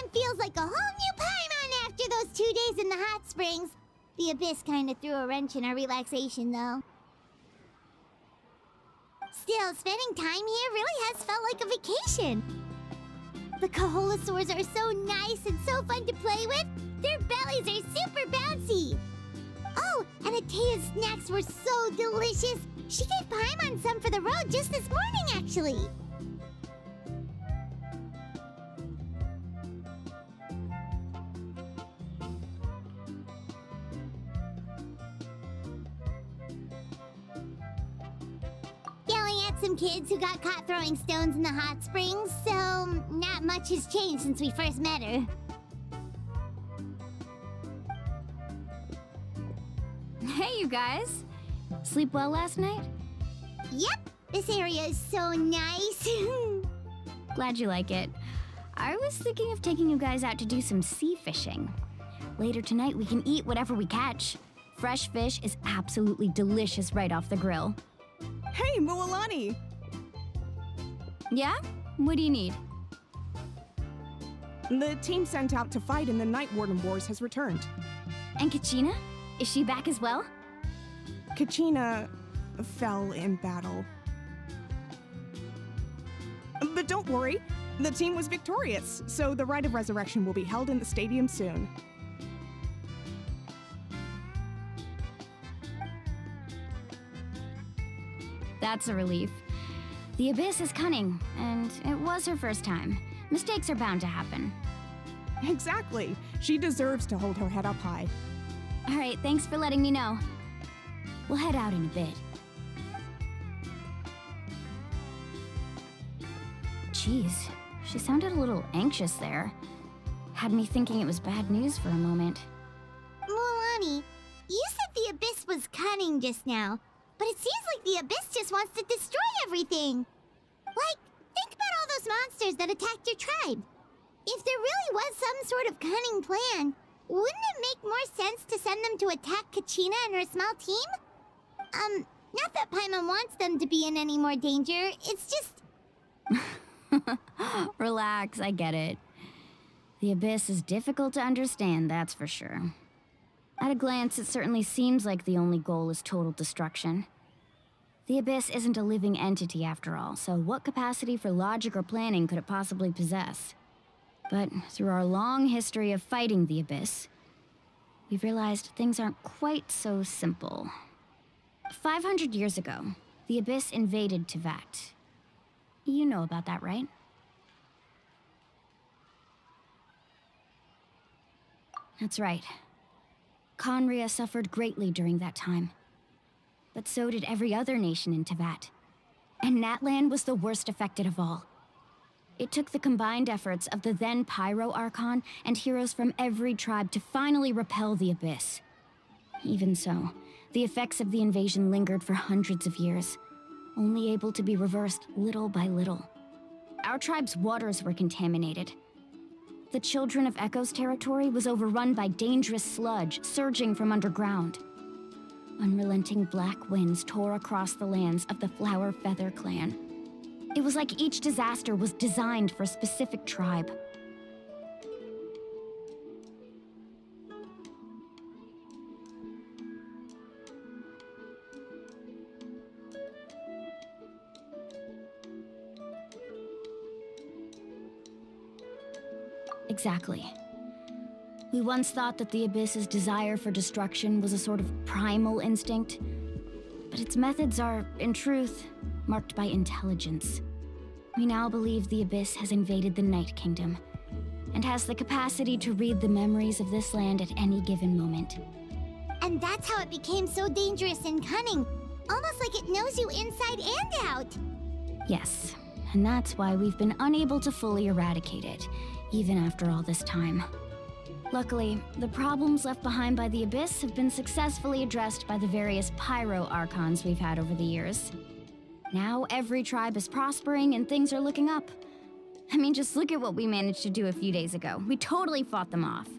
Paimon feels like a whole new Paimon after those 2 days in the hot springs. The Abyss kinda threw a wrench in our relaxation, though. Still, spending time here really has felt like a vacation. The Kaholosaurs are so nice and so fun to play with. Their bellies are super bouncy. Oh, and Atea's snacks were so delicious. She gave Paimon some for the road just this morning, actually. Yelling at some kids who got caught throwing stones in the hot springs, so not much has changed since we first met her. Hey, you guys! Sleep well last night? Yep, this area is so nice. Glad you like it. I was thinking of taking you guys out to do some sea fishing. Later tonight, we can eat whatever we catch. Fresh fish is absolutely delicious right off the grill. Hey, Mualani! Yeah? What do you need? The team sent out to fight in the Night Warden Wars has returned. And Kachina? Is she back as well? Kachina fell in battle. But don't worry, the team was victorious, so the Rite of Resurrection will be held in the stadium soon. That's a relief. The Abyss is cunning, and it was her first time. Mistakes are bound to happen. Exactly. She deserves to hold her head up high. All right, thanks for letting me know. We'll head out in a bit. Jeez, she sounded a little anxious there. Had me thinking it was bad news for a moment. Mualani, you said the Abyss was cunning just now, but it seems like the Abyss just wants to destroy everything. Like, think about all those monsters that attacked your tribe. If there really was some sort of cunning plan, wouldn't it make more sense to send them to attack Kachina and her small team? Not that Paimon wants them to be in any more danger, it's just... Relax, I get it. The Abyss is difficult to understand, that's for sure. At a glance, it certainly seems like the only goal is total destruction. The Abyss isn't a living entity after all, so what capacity for logic or planning could it possibly possess? But through our long history of fighting the Abyss, we've realized things aren't quite so simple. 500 years ago, the Abyss invaded Teyvat. You know about that, right? That's right. Khaenri'ah suffered greatly during that time. But so did every other nation in Teyvat. And Natlan was the worst affected of all. It took the combined efforts of the then Pyro Archon and heroes from every tribe to finally repel the Abyss. Even so, the effects of the invasion lingered for hundreds of years, only able to be reversed little by little. Our tribe's waters were contaminated. The Children of Echo's territory was overrun by dangerous sludge surging from underground. Unrelenting black winds tore across the lands of the Flower Feather clan. It was like each disaster was designed for a specific tribe. Exactly. We once thought that the Abyss's desire for destruction was a sort of primal instinct, but its methods are, in truth, marked by intelligence. We now believe the Abyss has invaded the Night Kingdom, and has the capacity to read the memories of this land at any given moment. And that's how it became so dangerous and cunning. Almost like it knows you inside and out. Yes, and that's why we've been unable to fully eradicate it, even after all this time. Luckily, the problems left behind by the Abyss have been successfully addressed by the various Pyro Archons we've had over the years. Now every tribe is prospering and things are looking up. I mean, just look at what we managed to do a few days ago. We totally fought them off.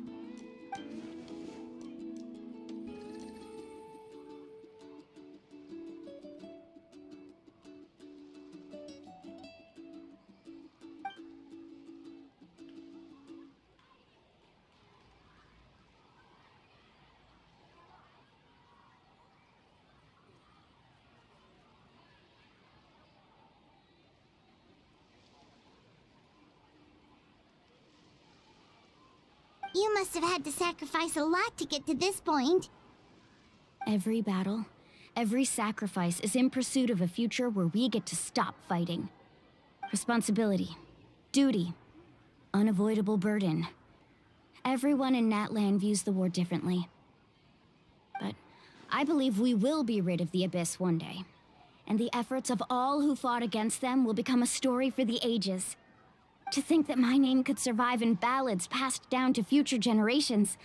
You must have had to sacrifice a lot to get to this point. Every battle, every sacrifice is in pursuit of a future where we get to stop fighting. Responsibility, duty, unavoidable burden. Everyone in Natlan views the war differently. But I believe we will be rid of the Abyss one day. And the efforts of all who fought against them will become a story for the ages. To think that my name could survive in ballads passed down to future generations,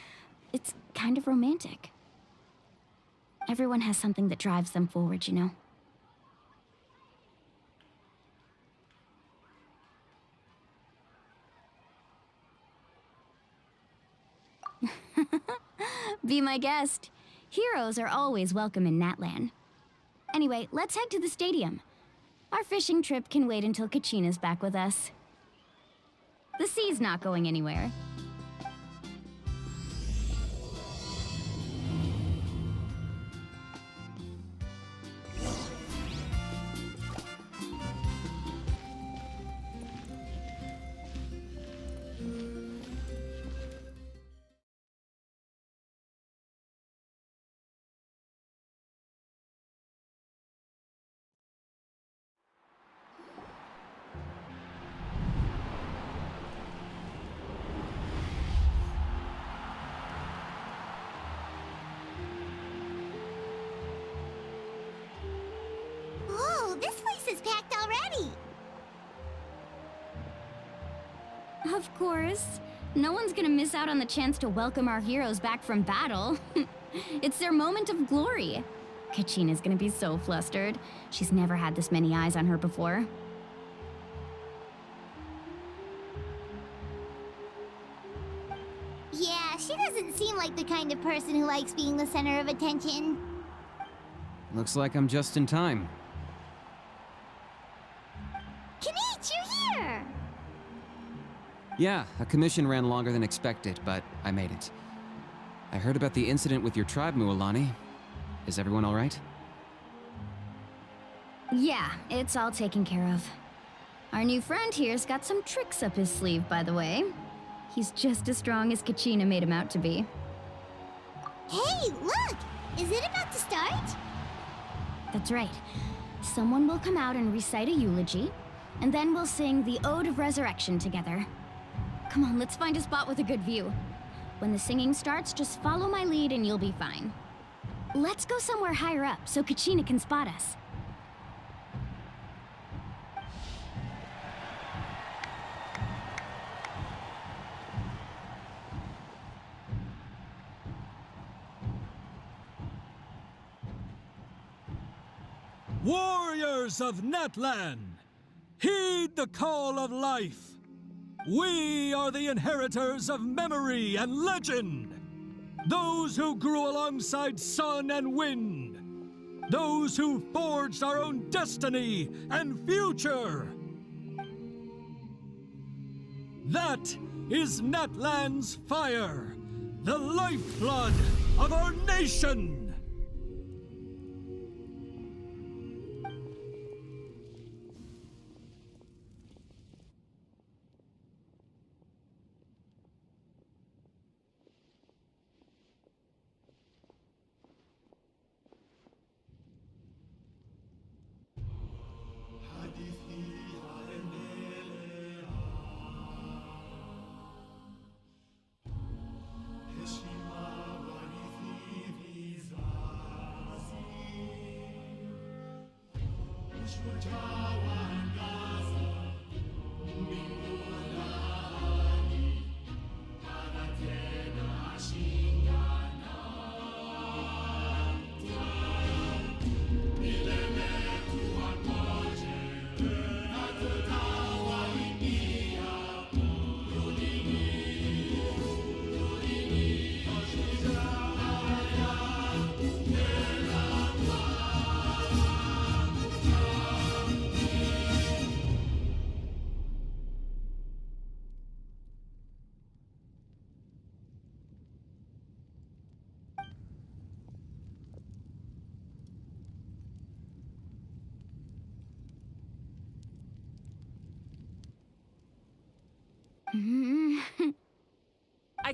it's kind of romantic. Everyone has something that drives them forward, you know? Be my guest. Heroes are always welcome in Natlan. Anyway, let's head to the stadium. Our fishing trip can wait until Kachina's back with us. The sea's not going anywhere. Whoa, this place is packed already. Of course. No one's gonna miss out on the chance to welcome our heroes back from battle. It's their moment of glory. Kachina's gonna be so flustered. She's never had this many eyes on her before. Yeah, she doesn't seem like the kind of person who likes being the center of attention. Looks like I'm just in time. Kanich, you're here! Yeah, a commission ran longer than expected, but I made it. I heard about the incident with your tribe, Mualani. Is everyone all right? Yeah, it's all taken care of. Our new friend here's got some tricks up his sleeve, by the way. He's just as strong as Kachina made him out to be. Hey, look! Is it about to start? That's right. Someone will come out and recite a eulogy, and then we'll sing the Ode of Resurrection together. Come on, let's find a spot with a good view. When the singing starts, just follow my lead and you'll be fine. Let's go somewhere higher up so Kachina can spot us. Warriors of Natlan, heed the call of life. We are the inheritors of memory and legend. Those who grew alongside sun and wind. Those who forged our own destiny and future. That is Natlan's fire, the lifeblood of our nation.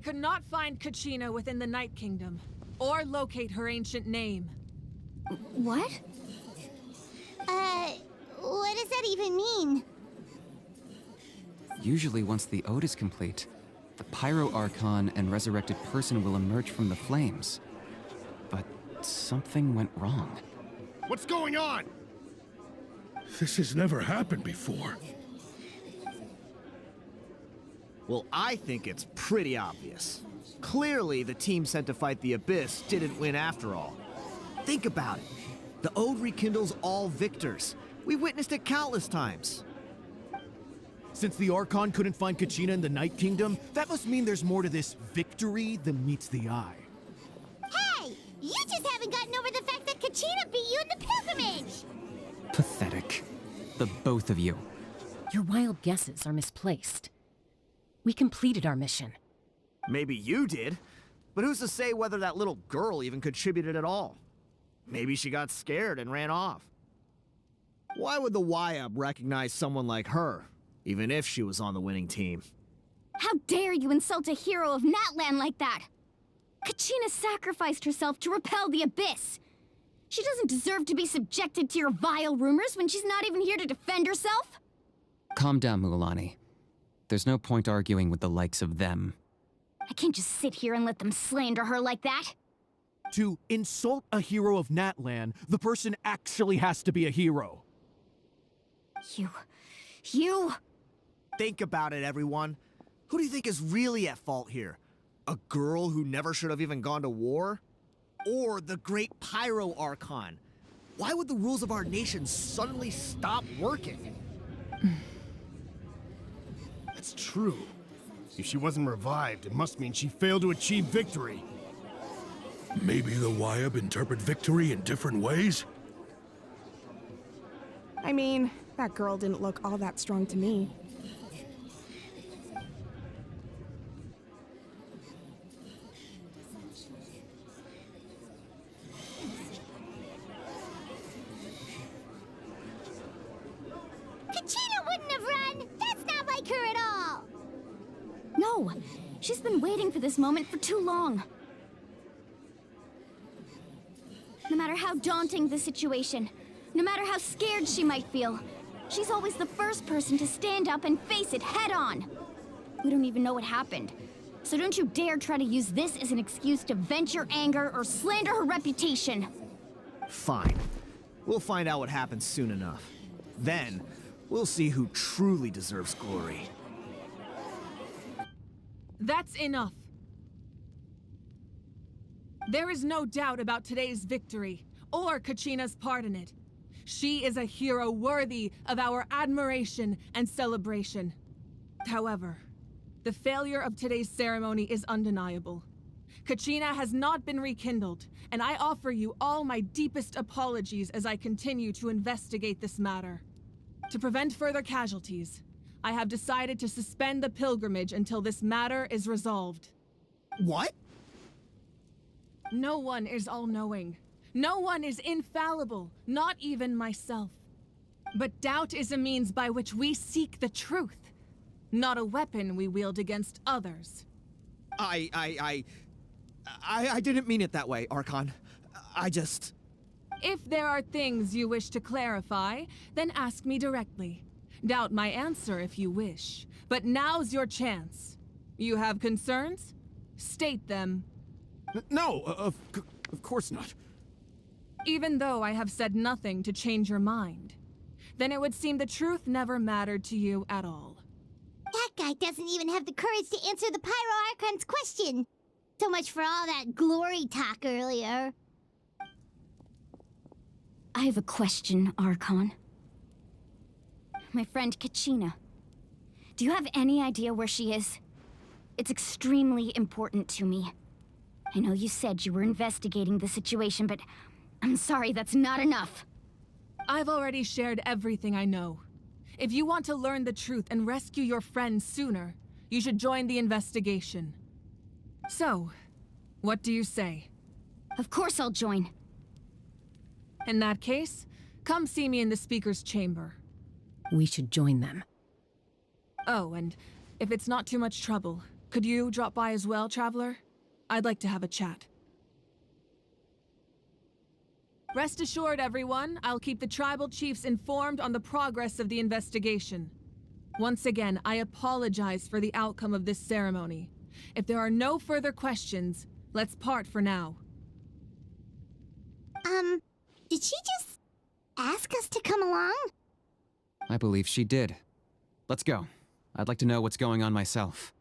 could not find Kachina within the Night Kingdom, or locate her ancient name. What? What does that even mean? Usually once the ode is complete, the Pyro Archon and resurrected person will emerge from the flames. But something went wrong. What's going on? This has never happened before. Well, I think it's pretty obvious. Clearly, the team sent to fight the Abyss didn't win after all. Think about it. The Ode rekindles all victors. We witnessed it countless times. Since the Archon couldn't find Kachina in the Night Kingdom, that must mean there's more to this victory than meets the eye. Hey! You just haven't gotten over the fact that Kachina beat you in the pilgrimage! Pathetic. The both of you. Your wild guesses are misplaced. We completed our mission. Maybe you did, but who's to say whether that little girl even contributed at all? Maybe she got scared and ran off. Why would the YUB recognize someone like her, even if she was on the winning team? How dare you insult a hero of Natlan like that? Kachina sacrificed herself to repel the Abyss. She doesn't deserve to be subjected to your vile rumors when she's not even here to defend herself. Calm down, Mualani. There's no point arguing with the likes of them. I can't just sit here and let them slander her like that. To insult a hero of Natlan, the person actually has to be a hero. You... Think about it, everyone. Who do you think is really at fault here? A girl who never should have even gone to war? Or the great Pyro Archon? Why would the rules of our nation suddenly stop working? That's true. If she wasn't revived, it must mean she failed to achieve victory. Maybe the YUB interpret victory in different ways? I mean, that girl didn't look all that strong to me. Kachina wouldn't have run! That's not like her at all! No, she's been waiting for this moment for too long. No matter how daunting the situation, no matter how scared she might feel, she's always the first person to stand up and face it head on. We don't even know what happened, so don't you dare try to use this as an excuse to vent your anger or slander her reputation. Fine. We'll find out what happens soon enough. Then, we'll see who truly deserves glory. That's enough. There is no doubt about today's victory, or Kachina's part in it. She is a hero worthy of our admiration and celebration. However, the failure of today's ceremony is undeniable. Kachina has not been rekindled, and I offer you all my deepest apologies as I continue to investigate this matter. To prevent further casualties, I have decided to suspend the pilgrimage until this matter is resolved. What? No one is all-knowing. No one is infallible, not even myself. But doubt is a means by which we seek the truth, not a weapon we wield against others. I didn't mean it that way, Archon. I just... If there are things you wish to clarify, then ask me directly. Doubt my answer if you wish, but now's your chance. You have concerns? State them. No, of course not. Even though I have said nothing to change your mind, then it would seem the truth never mattered to you at all. That guy doesn't even have the courage to answer the Pyro Archon's question. So much for all that glory talk earlier. I have a question, Archon. My friend Kachina. Do you have any idea where she is? It's extremely important to me. I know you said you were investigating the situation, but I'm sorry, that's not enough. I've already shared everything I know. If you want to learn the truth and rescue your friend sooner, you should join the investigation. So, what do you say? Of course I'll join. In that case, come see me in the speaker's chamber. We should join them. Oh, and if it's not too much trouble, Could you drop by as well, Traveler? I'd like to have a chat. Rest assured, everyone, I'll keep the tribal chiefs informed on the progress of the investigation. Once again, I apologize for the outcome of this ceremony. If there are no further questions, let's part for now. Did she just ask us to come along? I believe she did. Let's go. I'd like to know what's going on myself.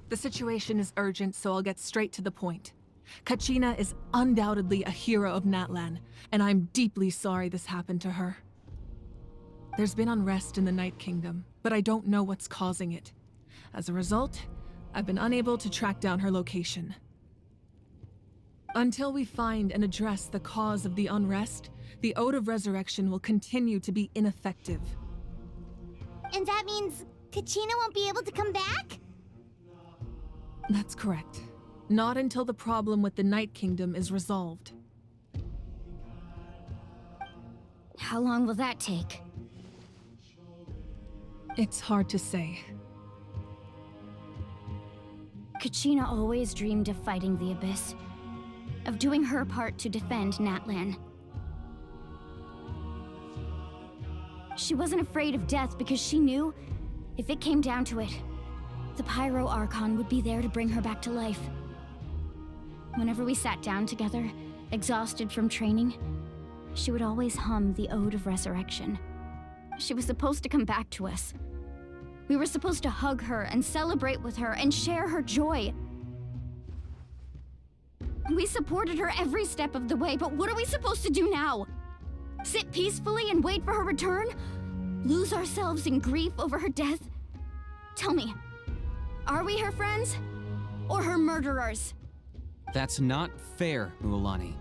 The situation is urgent, so I'll get straight to the point. Kachina is undoubtedly a hero of Natlan, and I'm deeply sorry this happened to her. There's been unrest in the Night Kingdom, but I don't know what's causing it. As a result, I've been unable to track down her location. Until we find and address the cause of the unrest, the Ode of Resurrection will continue to be ineffective. And that means Kachina won't be able to come back? That's correct. Not until the problem with the Night Kingdom is resolved. How long will that take? It's hard to say. Kachina always dreamed of fighting the Abyss, of doing her part to defend Natlan. She wasn't afraid of death because she knew, if it came down to it, the Pyro Archon would be there to bring her back to life. Whenever we sat down together, exhausted from training, she would always hum the Ode of Resurrection. She was supposed to come back to us. We were supposed to hug her and celebrate with her and share her joy. We supported her every step of the way, but what are we supposed to do now? Sit peacefully and wait for her return? Lose ourselves in grief over her death? Tell me, are we her friends? Or her murderers? That's not fair, Mualani.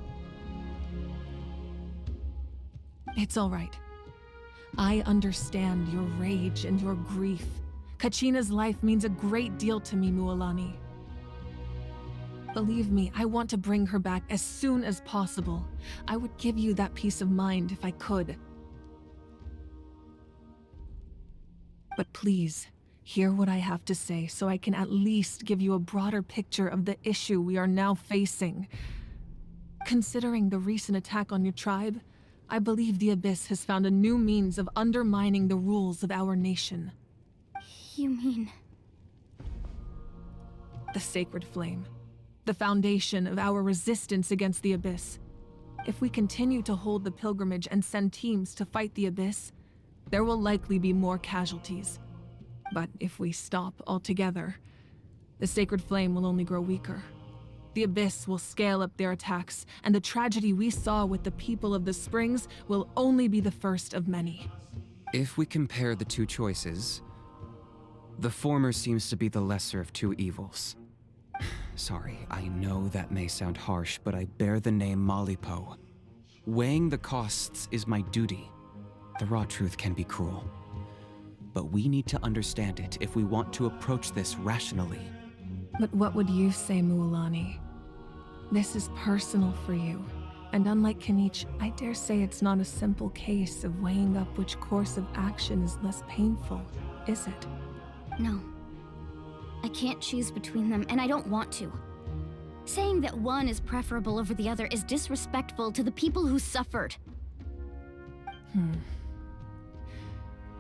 It's all right. I understand your rage and your grief. Kachina's life means a great deal to me, Mualani. Believe me, I want to bring her back as soon as possible. I would give you that peace of mind if I could. But please, hear what I have to say so I can at least give you a broader picture of the issue we are now facing. Considering the recent attack on your tribe, I believe the Abyss has found a new means of undermining the rules of our nation. You mean... The Sacred Flame. The foundation of our resistance against the Abyss. If we continue to hold the pilgrimage and send teams to fight the Abyss, there will likely be more casualties. But if we stop altogether, the Sacred Flame will only grow weaker. The Abyss will scale up their attacks, and the tragedy we saw with the people of the Springs will only be the first of many. If we compare the two choices, the former seems to be the lesser of two evils. Sorry, I know that may sound harsh, but I bear the name Malipo. Weighing the costs is my duty. The raw truth can be cruel. But we need to understand it if we want to approach this rationally. But what would you say, Mualani? This is personal for you, and unlike Kanich, I dare say it's not a simple case of weighing up which course of action is less painful, is it? No. I can't choose between them, and I don't want to. Saying that one is preferable over the other is disrespectful to the people who suffered.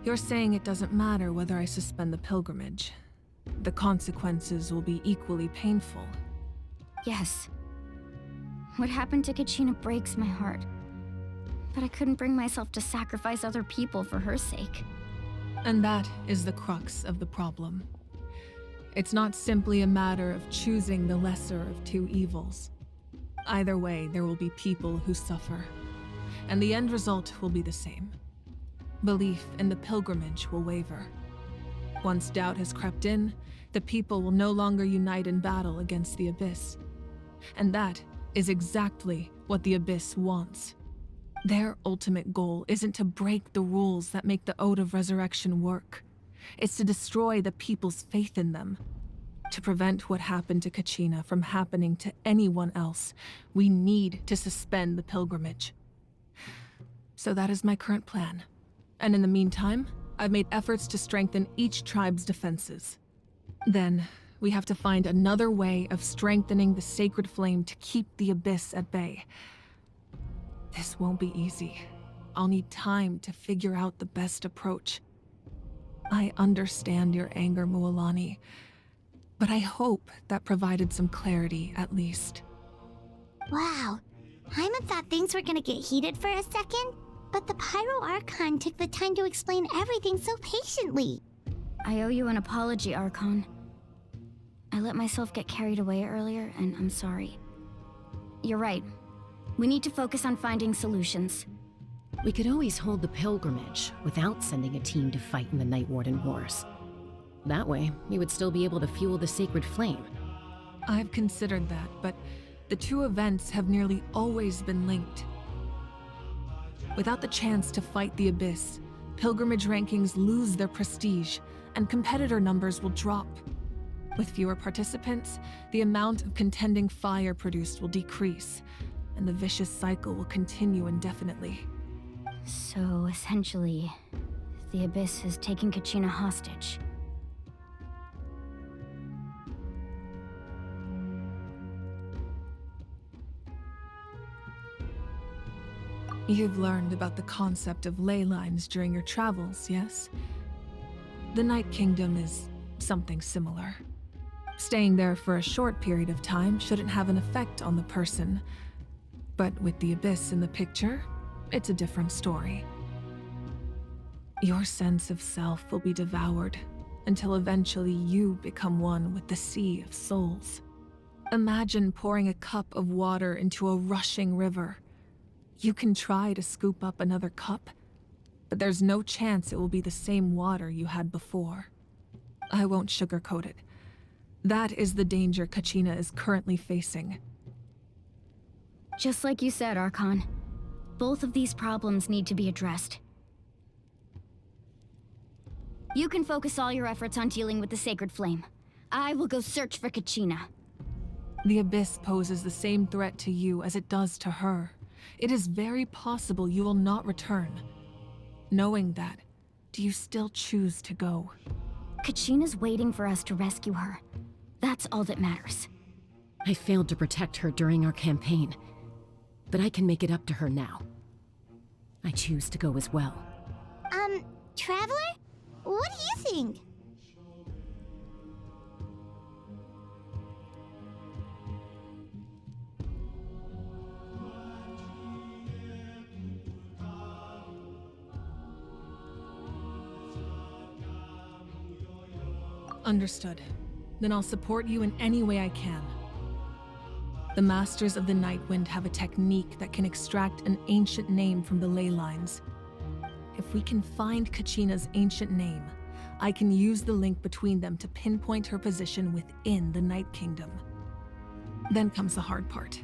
You're saying it doesn't matter whether I suspend the pilgrimage. The consequences will be equally painful. Yes. What happened to Kachina breaks my heart. But I couldn't bring myself to sacrifice other people for her sake. And that is the crux of the problem. It's not simply a matter of choosing the lesser of two evils. Either way, there will be people who suffer. And the end result will be the same. Belief in the pilgrimage will waver. Once doubt has crept in, the people will no longer unite in battle against the Abyss. And that is exactly what the Abyss wants. Their ultimate goal isn't to break the rules that make the Ode of Resurrection work. It's to destroy the people's faith in them. To prevent what happened to Kachina from happening to anyone else, we need to suspend the pilgrimage. So that is my current plan. And in the meantime, I've made efforts to strengthen each tribe's defenses. Then, we have to find another way of strengthening the sacred flame to keep the Abyss at bay. This won't be easy. I'll need time to figure out the best approach. I understand your anger, Mualani, but I hope that provided some clarity, at least. Wow. Paimon thought things were gonna get heated for a second, but the Pyro Archon took the time to explain everything so patiently. I owe you an apology, Archon. I let myself get carried away earlier, and I'm sorry. You're right. We need to focus on finding solutions. We could always hold the pilgrimage without sending a team to fight in the Night Warden Wars. That way, we would still be able to fuel the sacred flame. I've considered that, but the two events have nearly always been linked. Without the chance to fight the Abyss, pilgrimage rankings lose their prestige, and competitor numbers will drop. With fewer participants, the amount of contending fire produced will decrease, and the vicious cycle will continue indefinitely. So, essentially, the Abyss has taken Kachina hostage. You've learned about the concept of ley lines during your travels, yes? The Night Kingdom is something similar. Staying there for a short period of time shouldn't have an effect on the person. But with the Abyss in the picture, it's a different story. Your sense of self will be devoured until eventually you become one with the sea of souls. Imagine pouring a cup of water into a rushing river. You can try to scoop up another cup, but there's no chance it will be the same water you had before. I won't sugarcoat it. That is the danger Kachina is currently facing. Just like you said, Archon. Both of these problems need to be addressed. You can focus all your efforts on dealing with the Sacred Flame. I will go search for Kachina. The Abyss poses the same threat to you as it does to her. It is very possible you will not return. Knowing that, do you still choose to go? Kachina's waiting for us to rescue her. That's all that matters. I failed to protect her during our campaign, but I can make it up to her now. I choose to go as well. Traveler? What do you think? Understood. Then I'll support you in any way I can. The Masters of the Nightwind have a technique that can extract an ancient name from the ley lines. If we can find Kachina's ancient name, I can use the link between them to pinpoint her position within the Night Kingdom. Then comes the hard part.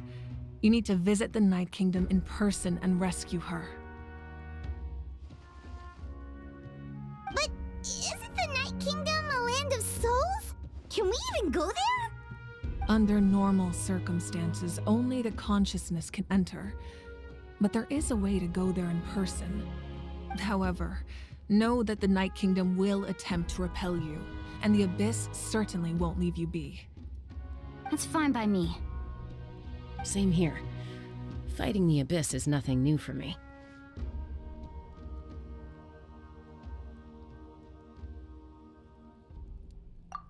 You need to visit the Night Kingdom in person and rescue her. But isn't the Night Kingdom a land of souls? Can we even go there? Under normal circumstances, only the consciousness can enter. But there is a way to go there in person. However, know that the Night Kingdom will attempt to repel you, and the Abyss certainly won't leave you be. That's fine by me. Same here. Fighting the Abyss is nothing new for me.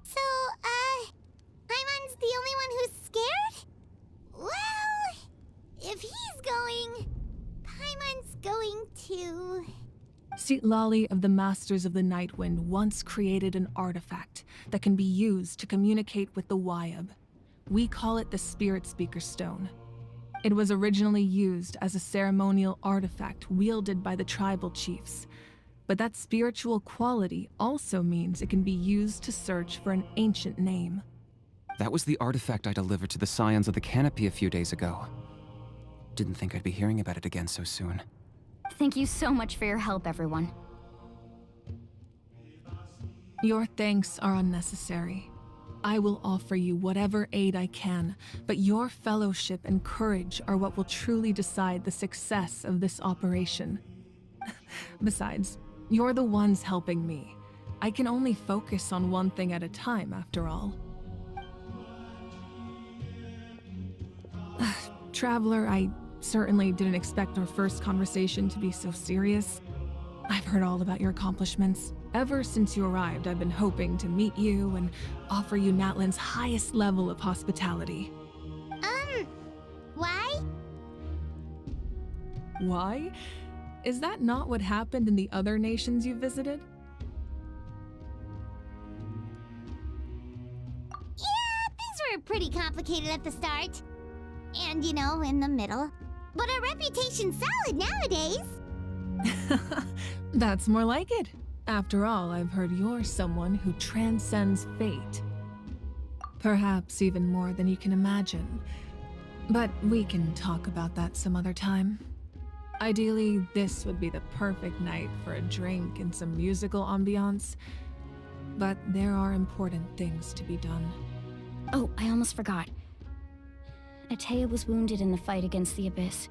So, Paimon's the only one who's scared? Well, if he's going, Paimon's going too. Lali of the Masters of the Nightwind once created an artifact that can be used to communicate with the Wayab. We call it the Spirit Speaker Stone. It was originally used as a ceremonial artifact wielded by the tribal chiefs, but that spiritual quality also means it can be used to search for an ancient name. That was the artifact I delivered to the Scions of the Canopy a few days ago. Didn't think I'd be hearing about it again so soon. Thank you so much for your help, everyone. Your thanks are unnecessary. I will offer you whatever aid I can, but your fellowship and courage are what will truly decide the success of this operation. Besides, you're the ones helping me. I can only focus on one thing at a time, after all. Traveler, I certainly didn't expect our first conversation to be so serious. I've heard all about your accomplishments. Ever since you arrived, I've been hoping to meet you and offer you Natlan's highest level of hospitality. Why? Why? Is that not what happened in the other nations you visited? Yeah, things were pretty complicated at the start. And, you know, in the middle. But our reputation's solid nowadays. That's more like it. After all, I've heard you're someone who transcends fate. Perhaps even more than you can imagine. But we can talk about that some other time. Ideally, this would be the perfect night for a drink and some musical ambiance. But there are important things to be done. Oh, I almost forgot. Atea was wounded in the fight against the Abyss.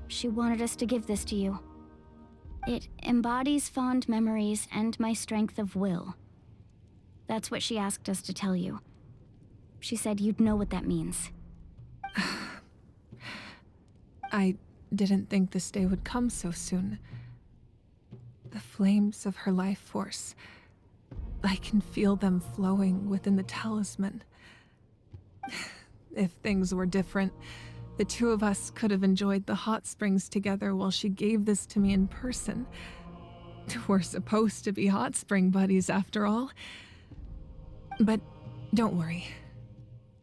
She wanted us to give this to you. It embodies fond memories and my strength of will. That's what she asked us to tell you. She said you'd know what that means. I didn't think this day would come so soon. The flames of her life force. I can feel them flowing within the talisman. If things were different, the two of us could have enjoyed the hot springs together while she gave this to me in person. We're supposed to be hot spring buddies after all. But don't worry.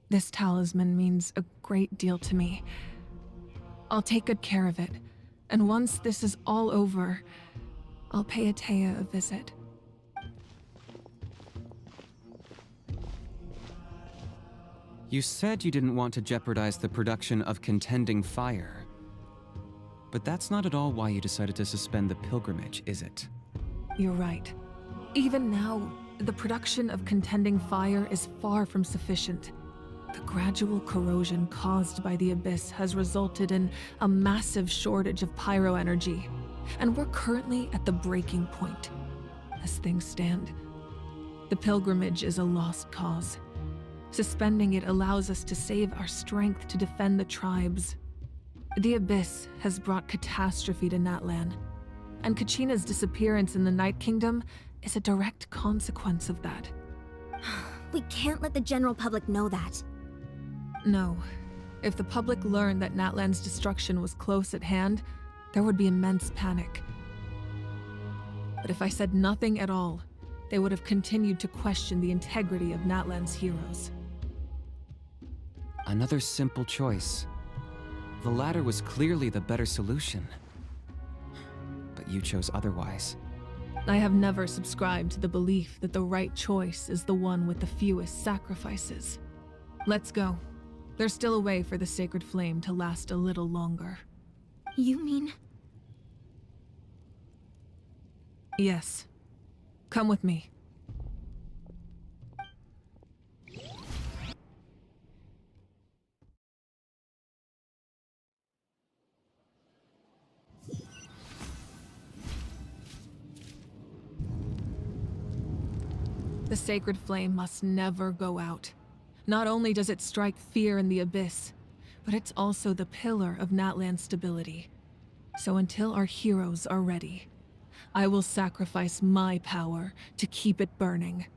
This talisman means a great deal to me. I'll take good care of it, and once this is all over, I'll pay Atea a visit. You said you didn't want to jeopardize the production of Contending Fire. But that's not at all why you decided to suspend the pilgrimage, is it? You're right. Even now, the production of Contending Fire is far from sufficient. The gradual corrosion caused by the Abyss has resulted in a massive shortage of pyro energy, and we're currently at the breaking point. As things stand, the pilgrimage is a lost cause. Suspending it allows us to save our strength to defend the tribes. The Abyss has brought catastrophe to Natlan, and Kachina's disappearance in the Night Kingdom is a direct consequence of that. We can't let the general public know that. No. If the public learned that Natlan's destruction was close at hand, there would be immense panic. But if I said nothing at all, they would have continued to question the integrity of Natlan's heroes. Another simple choice. The latter was clearly the better solution. But you chose otherwise. I have never subscribed to the belief that the right choice is the one with the fewest sacrifices. Let's go. There's still a way for the sacred flame to last a little longer. You mean? Yes. Come with me. The sacred flame must never go out. Not only does it strike fear in the Abyss, but it's also the pillar of Natlan's stability. So until our heroes are ready, I will sacrifice my power to keep it burning.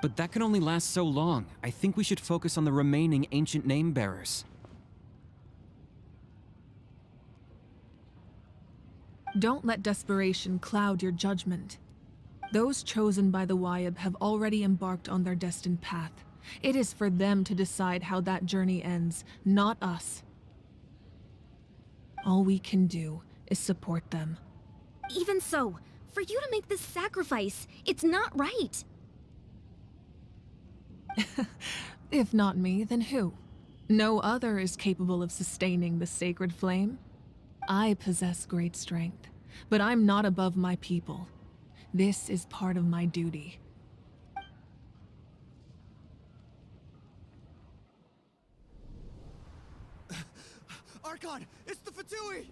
But that can only last so long. I think we should focus on the remaining ancient name-bearers. Don't let desperation cloud your judgment. Those chosen by the Wayab have already embarked on their destined path. It is for them to decide how that journey ends, not us. All we can do is support them. Even so, for you to make this sacrifice, it's not right. If not me, then who? No other is capable of sustaining the sacred flame. I possess great strength, but I'm not above my people. This is part of my duty. Archon, it's the Fatui!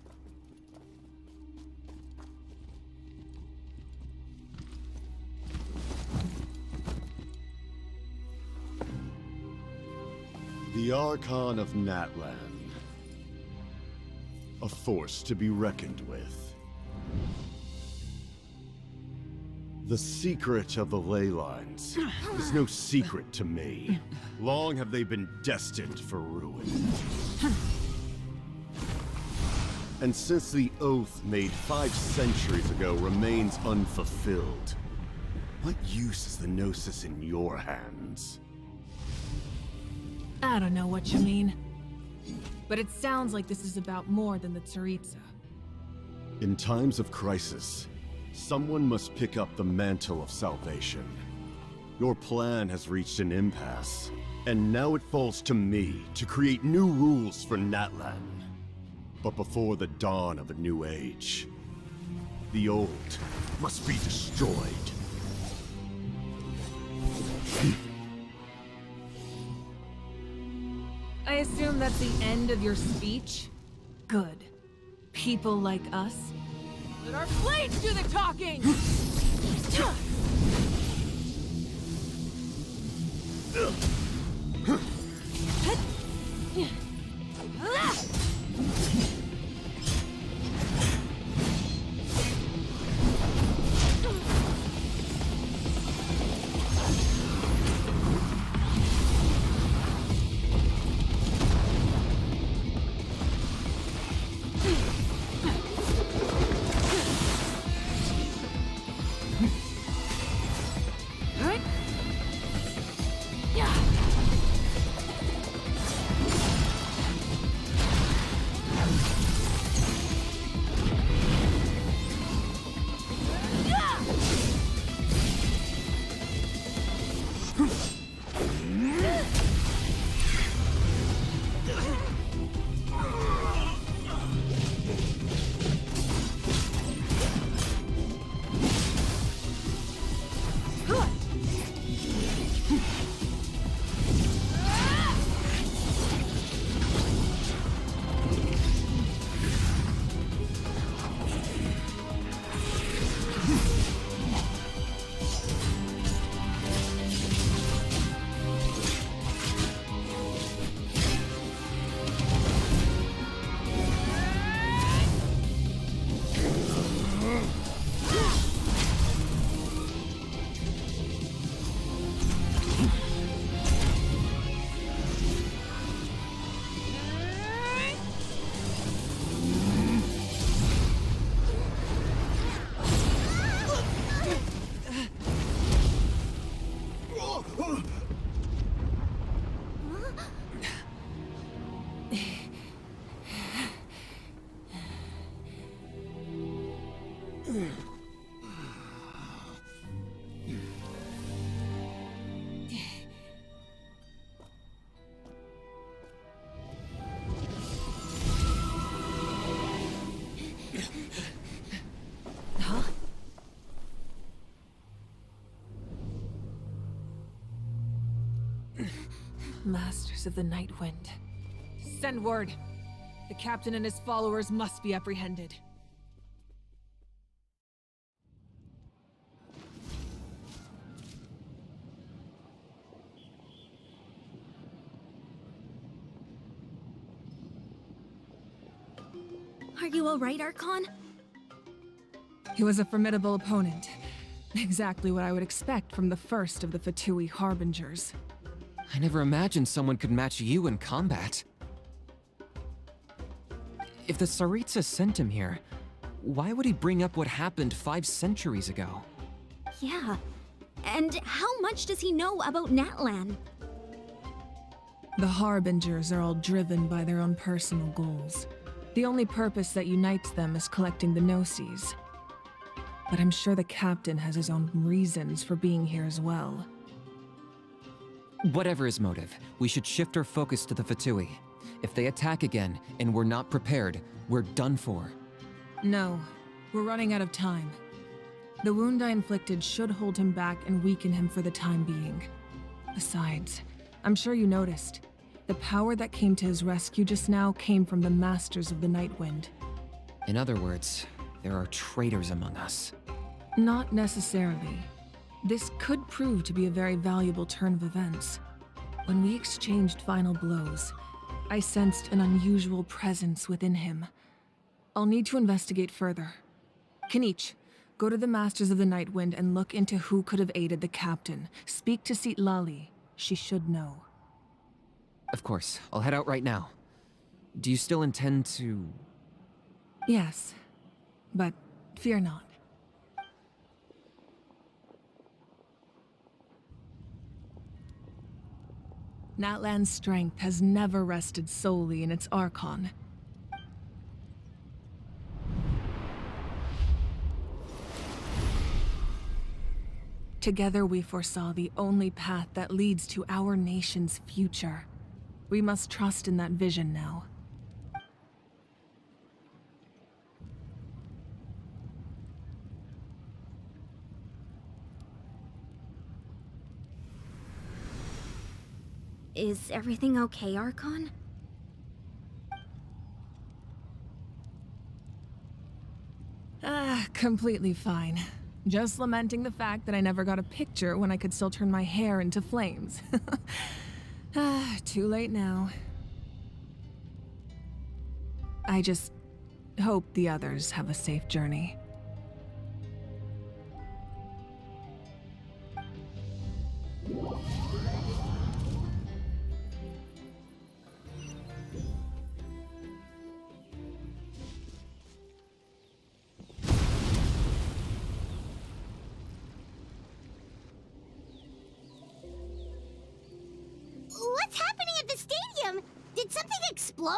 The Archon of Natlan. A force to be reckoned with. The secret of the ley lines is no secret to me. Long have they been destined for ruin. And since the oath made 5 centuries ago remains unfulfilled, what use is the Gnosis in your hands? I don't know what you mean. But it sounds like this is about more than the Tsaritsa. In times of crisis, someone must pick up the mantle of salvation. Your plan has reached an impasse, and now it falls to me to create new rules for Natlan. But before the dawn of a new age, the old must be destroyed. I assume that's the end of your speech? Good. People like us? Let our blades do the talking! Masters of the Night Wind. Send word. The captain and his followers must be apprehended. Are you alright, Archon? He was a formidable opponent. Exactly what I would expect from the first of the Fatui Harbingers. I never imagined someone could match you in combat. If the Tsaritsa sent him here, why would he bring up what happened 5 centuries ago? Yeah. And how much does he know about Natlan? The Harbingers are all driven by their own personal goals. The only purpose that unites them is collecting the Gnosis. But I'm sure the captain has his own reasons for being here as well. Whatever his motive, we should shift our focus to the Fatui. If they attack again, and we're not prepared, we're done for. No, we're running out of time. The wound I inflicted should hold him back and weaken him for the time being. Besides, I'm sure you noticed, the power that came to his rescue just now came from the Masters of the Nightwind. In other words, there are traitors among us. Not necessarily. This could prove to be a very valuable turn of events. When we exchanged final blows, I sensed an unusual presence within him. I'll need to investigate further. Kenichi, go to the Masters of the Nightwind and look into who could have aided the captain. Speak to Lali. She should know. Of course, I'll head out right now. Do you still intend to... Yes, but fear not. Natlan's strength has never rested solely in its Archon. Together we foresaw the only path that leads to our nation's future. We must trust in that vision now. Is everything okay, Archon? Completely fine. Just lamenting the fact that I never got a picture when I could still turn my hair into flames. Too late now. I just hope the others have a safe journey. What's happening at the stadium? Did something explode?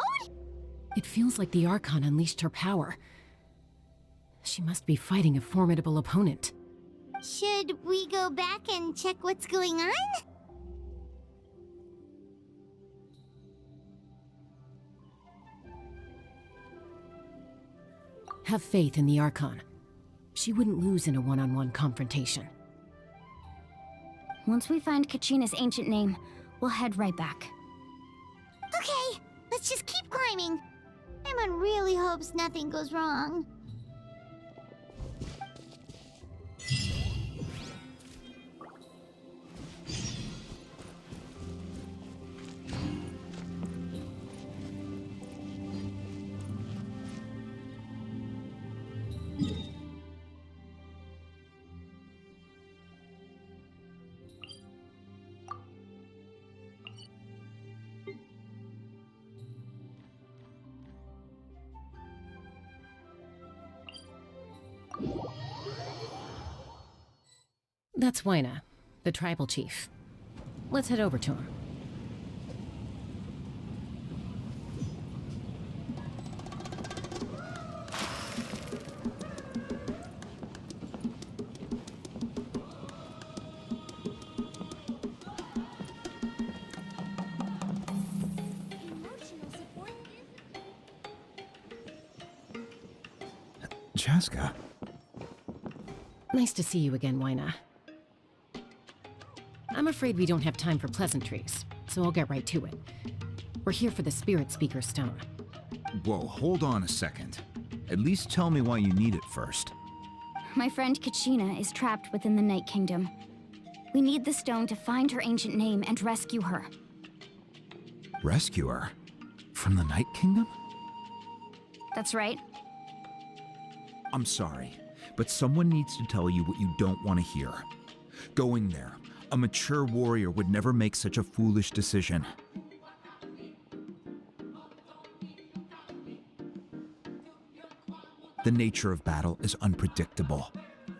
It feels like the Archon unleashed her power. She must be fighting a formidable opponent. Should we go back and check what's going on? Have faith in the Archon. She wouldn't lose in a one-on-one confrontation. Once we find Kachina's ancient name, we'll head right back. Okay, let's just keep climbing. Emon really hopes nothing goes wrong. That's Waina, the tribal chief. Let's head over to him. Chaska. Nice to see you again, Waina. I'm afraid we don't have time for pleasantries, so I'll get right to it. We're here for the Spirit Speaker Stone. Whoa, hold on a second. At least tell me why you need it first. My friend Kachina is trapped within the Night Kingdom. We need the stone to find her ancient name and rescue her. Rescue her? From the Night Kingdom? That's right. I'm sorry, but someone needs to tell you what you don't want to hear. Going there. A mature warrior would never make such a foolish decision. The nature of battle is unpredictable.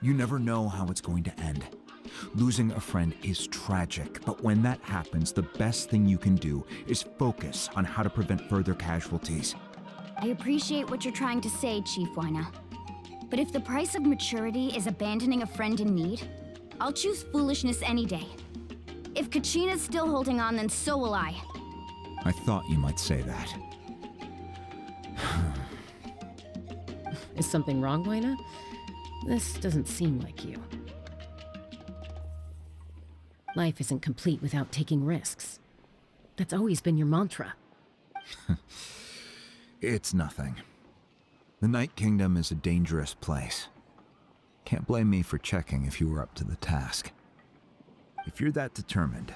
You never know how it's going to end. Losing a friend is tragic, but when that happens, the best thing you can do is focus on how to prevent further casualties. I appreciate what you're trying to say, Chief Waina. But if the price of maturity is abandoning a friend in need, I'll choose foolishness any day. If Kachina's still holding on, then so will I. I thought you might say that. Is something wrong, Waina? This doesn't seem like you. Life isn't complete without taking risks. That's always been your mantra. It's nothing. The Night Kingdom is a dangerous place. Can't blame me for checking if you were up to the task. If you're that determined,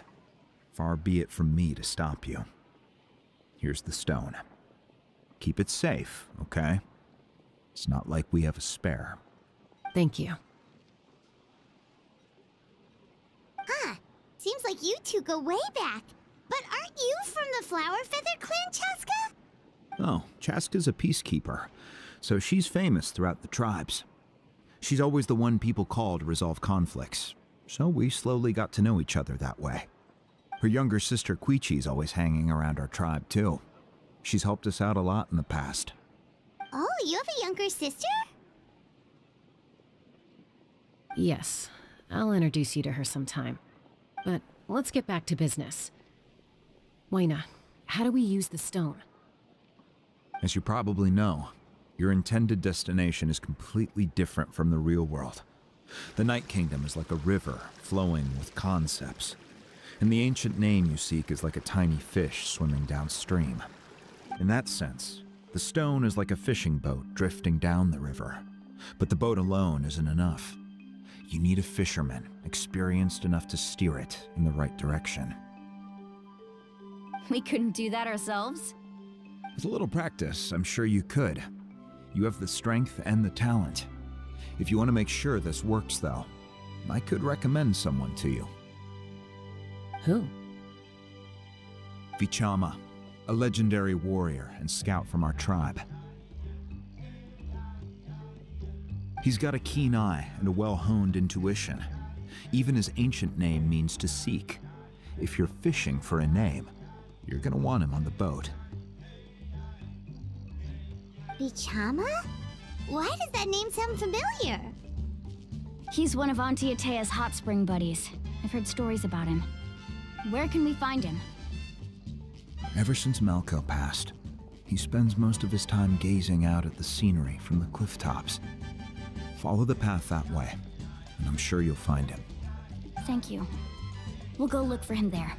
far be it from me to stop you. Here's the stone. Keep it safe, okay? It's not like we have a spare. Thank you. Huh. Seems like you two go way back. But aren't you from the Flower Feather Clan, Chaska? Oh, Chaska's a peacekeeper, so she's famous throughout the tribes. She's always the one people call to resolve conflicts, so we slowly got to know each other that way. Her younger sister Quichi's always hanging around our tribe, too. She's helped us out a lot in the past. Oh, you have a younger sister? Yes, I'll introduce you to her sometime. But let's get back to business. Waina, how do we use the stone? As you probably know, your intended destination is completely different from the real world. The Night Kingdom is like a river flowing with concepts, and the ancient name you seek is like a tiny fish swimming downstream. In that sense, the stone is like a fishing boat drifting down the river, but the boat alone isn't enough. You need a fisherman experienced enough to steer it in the right direction. We couldn't do that ourselves? With a little practice, I'm sure you could. You have the strength and the talent. If you want to make sure this works, though, I could recommend someone to you. Who? Vichama, a legendary warrior and scout from our tribe. He's got a keen eye and a well-honed intuition. Even his ancient name means to seek. If you're fishing for a name, you're gonna want him on the boat. Bichama? Why does that name sound familiar? He's one of Auntie Atea's hot spring buddies. I've heard stories about him. Where can we find him? Ever since Malco passed, he spends most of his time gazing out at the scenery from the cliff tops. Follow the path that way, and I'm sure you'll find him. Thank you. We'll go look for him there.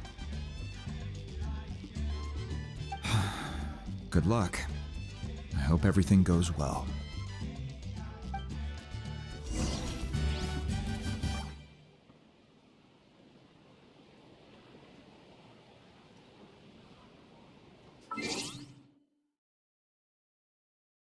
Good luck. I hope everything goes well.